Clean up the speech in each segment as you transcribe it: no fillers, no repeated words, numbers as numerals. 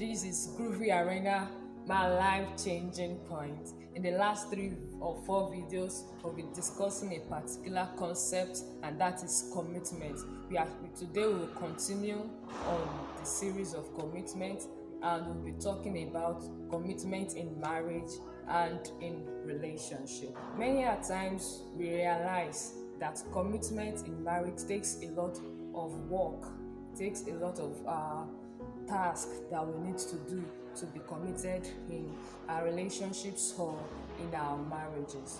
this is groovyarena, my life-changing point. In the last 3 or 4 videos, we'll be discussing a particular concept, and that is commitment. Today we'll continue on the series of commitment, and we'll be talking about commitment in marriage and in relationship. Many a times we realize that commitment in marriage takes a lot of work, takes a lot of task that we need to do to be committed in our relationships or in our marriages.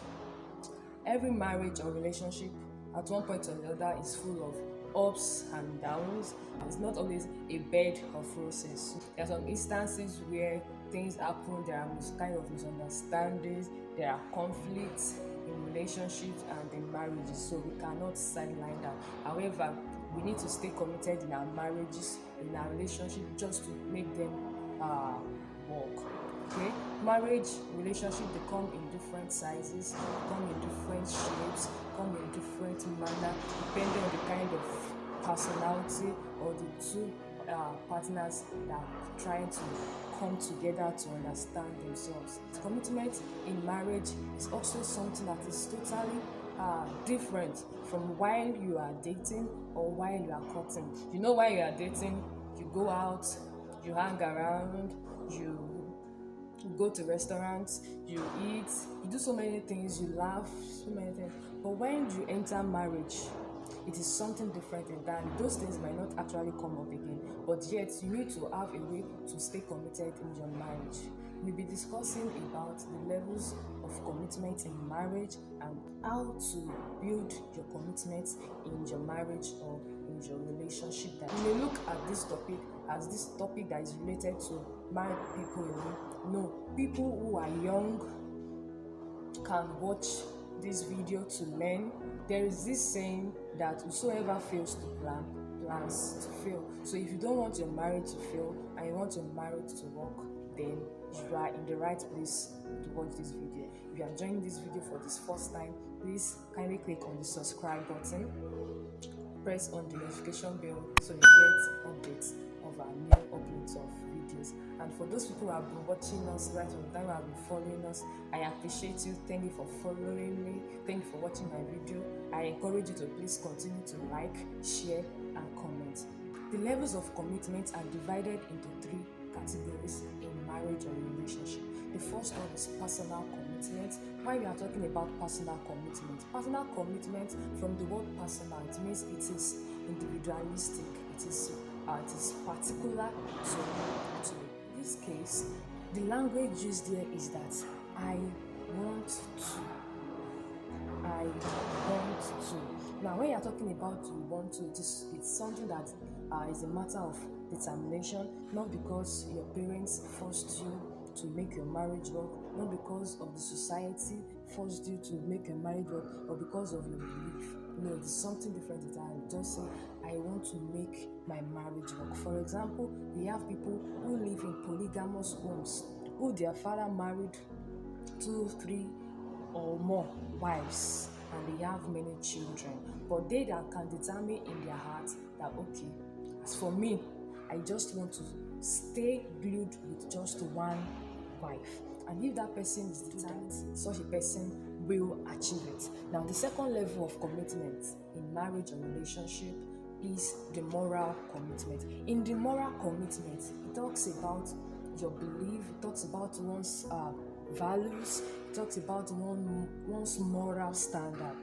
Every marriage or relationship at one point or the other is full of ups and downs. It's not always a bed of roses. There are some instances where things happen, there are kind of misunderstandings, there are conflicts in relationships and in marriages, so we cannot sideline that. However, we need to stay committed in our marriages, in our relationship, just to make them work. Okay, marriage relationship, they come in different sizes, come in different shapes, come in different manner, depending on the kind of personality or the two partners that are trying to come together to understand themselves. Commitment in marriage is also something that is totally different from while you are dating or while you are courting. You know, while you are dating, you go out, you hang around, you go to restaurants, you eat, you do so many things, you laugh, so many things. But when you enter marriage, it is something different entirely. Those things might not actually come up again, but yet you need to have a way to stay committed in your marriage. We'll be discussing about the levels of commitment in marriage and how to build your commitment in your marriage or in your relationship. You may look at this topic as this topic that is related to married people alone. No, people who are young can watch this video to learn. There is this saying that whosoever fails to plan plans to fail. So if you don't want your marriage to fail and you want your marriage to work, then you are in the right place to watch this video. If you are joining this video for this first time, please kindly click on the subscribe button, press on the notification bell so you get updates of our new uploads of videos. And for those people who have been watching us right from the time who have been following us, I appreciate you. Thank you for following me. Thank you for watching my video. I encourage you to please continue to like, share, and comment. The levels of commitment are divided into 3 categories in marriage or relationship. The first one is personal commitment. Why we are talking about personal commitment? Personal commitment, from the word personal, it means it is individualistic. It is particular to in this case. The language used there is that I want to. Now, when you are talking about you want to, it's something that is a matter of determination, not because your parents forced you to make your marriage work, not because of the society forced you to make your marriage work, or because of your belief. No, it's something different entirely. Just say, I want to make my marriage work. For example, we have people who live in polygamous homes, who their father married 2, 3, or more wives, and they have many children, but they that can determine in their heart that, okay, as for me, I just want to stay glued with just one wife. And if that person is determined, such a person will achieve it. Now, the second level of commitment in marriage or relationship is the moral commitment. In the moral commitment, it talks about your belief, it talks about one's values, it talks about one's moral standard.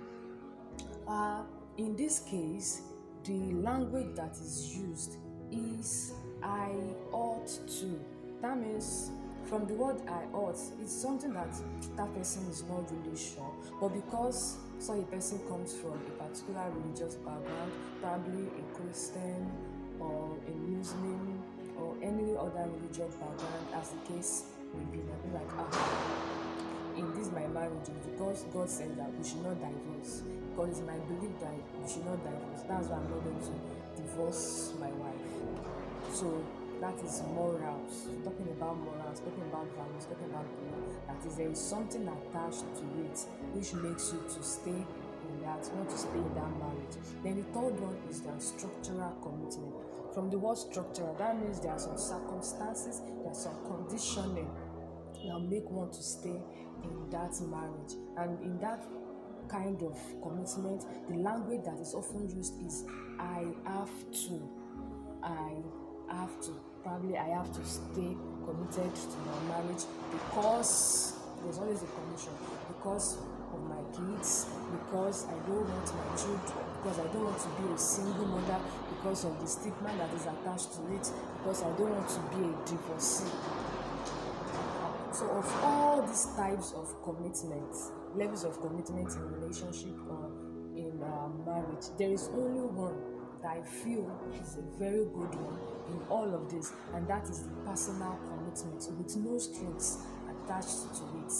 In this case, the language that is used is I ought to. That means, from the word I ought, it's something that person is not really sure, but because a person comes from a particular religious background, probably a Christian or a Muslim or any other religious background, as the case may be, they'll be like, in this my marriage, because God said that we should not divorce, because it's my belief that we should not divorce, that's why I'm not going to divorce my wife. So that is morals. Talking about morals, talking about values, talking about belief. That is, there is something attached to it which makes you to stay in that, not to stay in that marriage. Then the third one is the structural commitment. From the word structural, that means there are some circumstances, there are some conditioning that make one to stay in that marriage. And in that kind of commitment, the language that is often used is I have to. Probably I have to stay committed to my marriage because there's always a condition, because of my kids, because I don't want my children, because I don't want to be a single mother, because of the stigma that is attached to it, because I don't want to be a divorcee. So of all these types of commitment, levels of commitment in relationship or in marriage, there is only one that I feel is a very good one in all of this, and that is the personal commitment with no strings attached to it.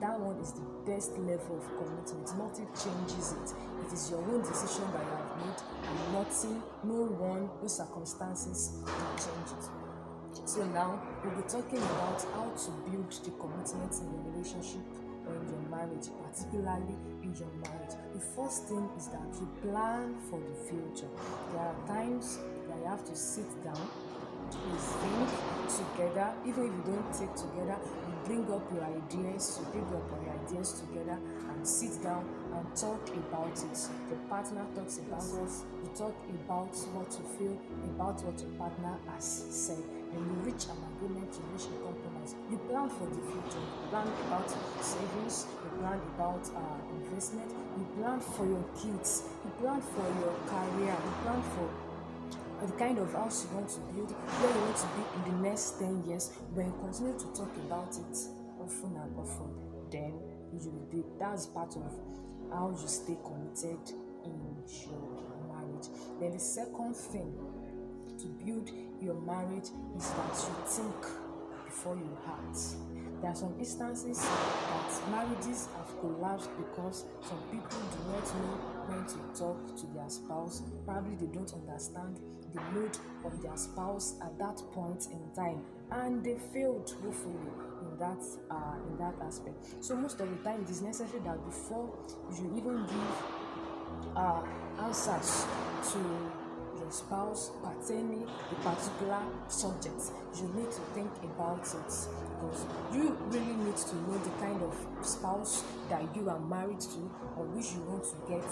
That one is the best level of commitment. Nothing changes it. It is your own decision that you have made, and nothing, no one, no circumstances can change it. So now we'll be talking about how to build the commitment in your relationship or in your marriage, particularly in your marriage. The first thing is that you plan for the future. There are times that you have to sit down, you think together, even if you don't think together, you bring up your ideas together and sit down and talk about it. Your partner talks about it, you talk about what you feel, about what your partner has said. When you reach an agreement, you reach a compromise. You plan for the future. You plan about savings, you plan about investment, you plan for your kids, you plan for your career, you plan for the kind of house you want to build, where you want to be in the next 10 years. When you continue to talk about it often and often, then you will be, that's part of how you stay committed in your marriage. Then the second thing to build your marriage is that you think before you act. There are some instances that marriages have collapsed because some people do not know when to talk to their spouse. Probably they don't understand the mood of their spouse at that point in time, and they failed woefully in that aspect. So most of the time it is necessary that before you even give answers to your spouse pertaining a particular subject, you need to think about it, because you really need to know the kind of spouse that you are married to or which you want to get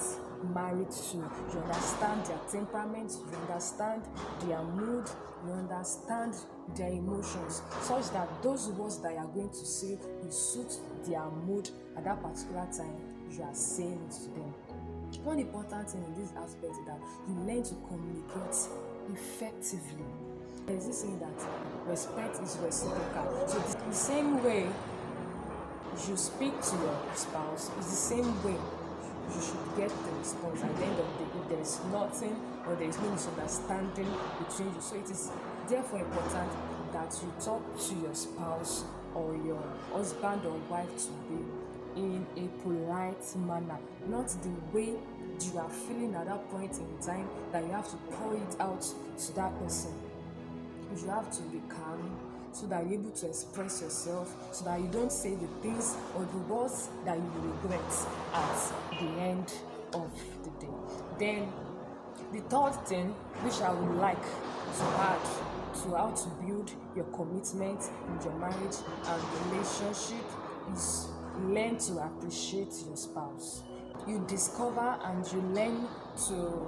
married to. You understand their temperament, you understand their mood, you understand their emotions, such that those words that you are going to say will suit their mood at that particular time. You are saying it to them. One important thing in this aspect is that you learn to communicate effectively. There is this saying that respect is reciprocal. So the same way you speak to your spouse is the same way you should get the response at the end of the day if there is nothing or there is no misunderstanding between you. So it is therefore important that you talk to your spouse or your husband or wife to be in a polite manner, not the way you are feeling at that point in time that you have to pour it out to that person. You have to be calm so that you're able to express yourself, so that you don't say the things or the words that you will regret at the end of the day. Then the third thing which I would like to add to how to build your commitment in your marriage and relationship is learn to appreciate your spouse. You discover and you learn to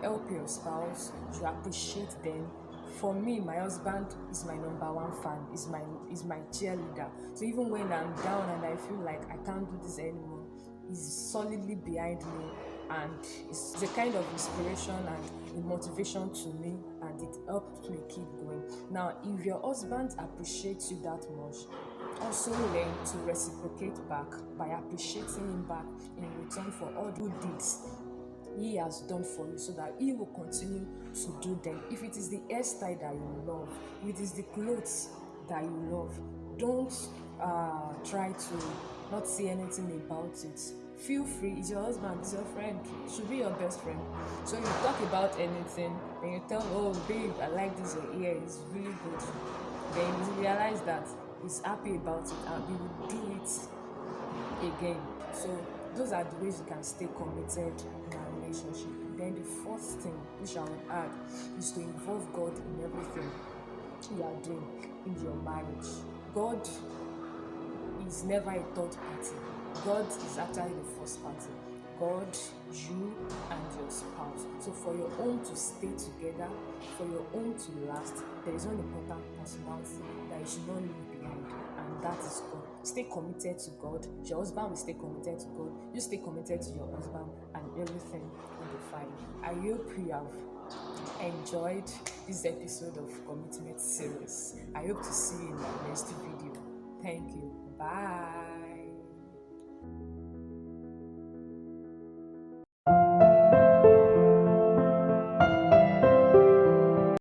help your spouse. You appreciate them. For me, my husband is my number one fan, is my cheerleader. So even when I'm down and I feel like I can't do this anymore, he's solidly behind me, and it's a kind of inspiration and a motivation to me, and it helps me keep going. Now, if your husband appreciates you that much, also learn to reciprocate back by appreciating him back in return for all the good deeds he has done for you, so that he will continue to do them. If it is the hairstyle that you love, if it is the clothes that you love, don't try to not say anything about it. Feel free. It's your husband, it's your friend, it should be your best friend. So you talk about anything and you tell, oh babe, I like this, your ear is really good, then you realize that he's happy about it and he will do it again. So those are the ways you can stay committed in a relationship. Then the fourth thing which I would add is to involve God in everything you are doing in your marriage. God is never a third party. God is actually the first party. God, you, and your spouse. So for your home to stay together, for your home to last, there is one important personality that you should not leave behind, and that is God. Stay committed to God. Your husband will stay committed to God. You stay committed to your husband, and everything will be fine. I hope you have enjoyed this episode of Commitment Series. I hope to see you in my next video. Thank you. Bye.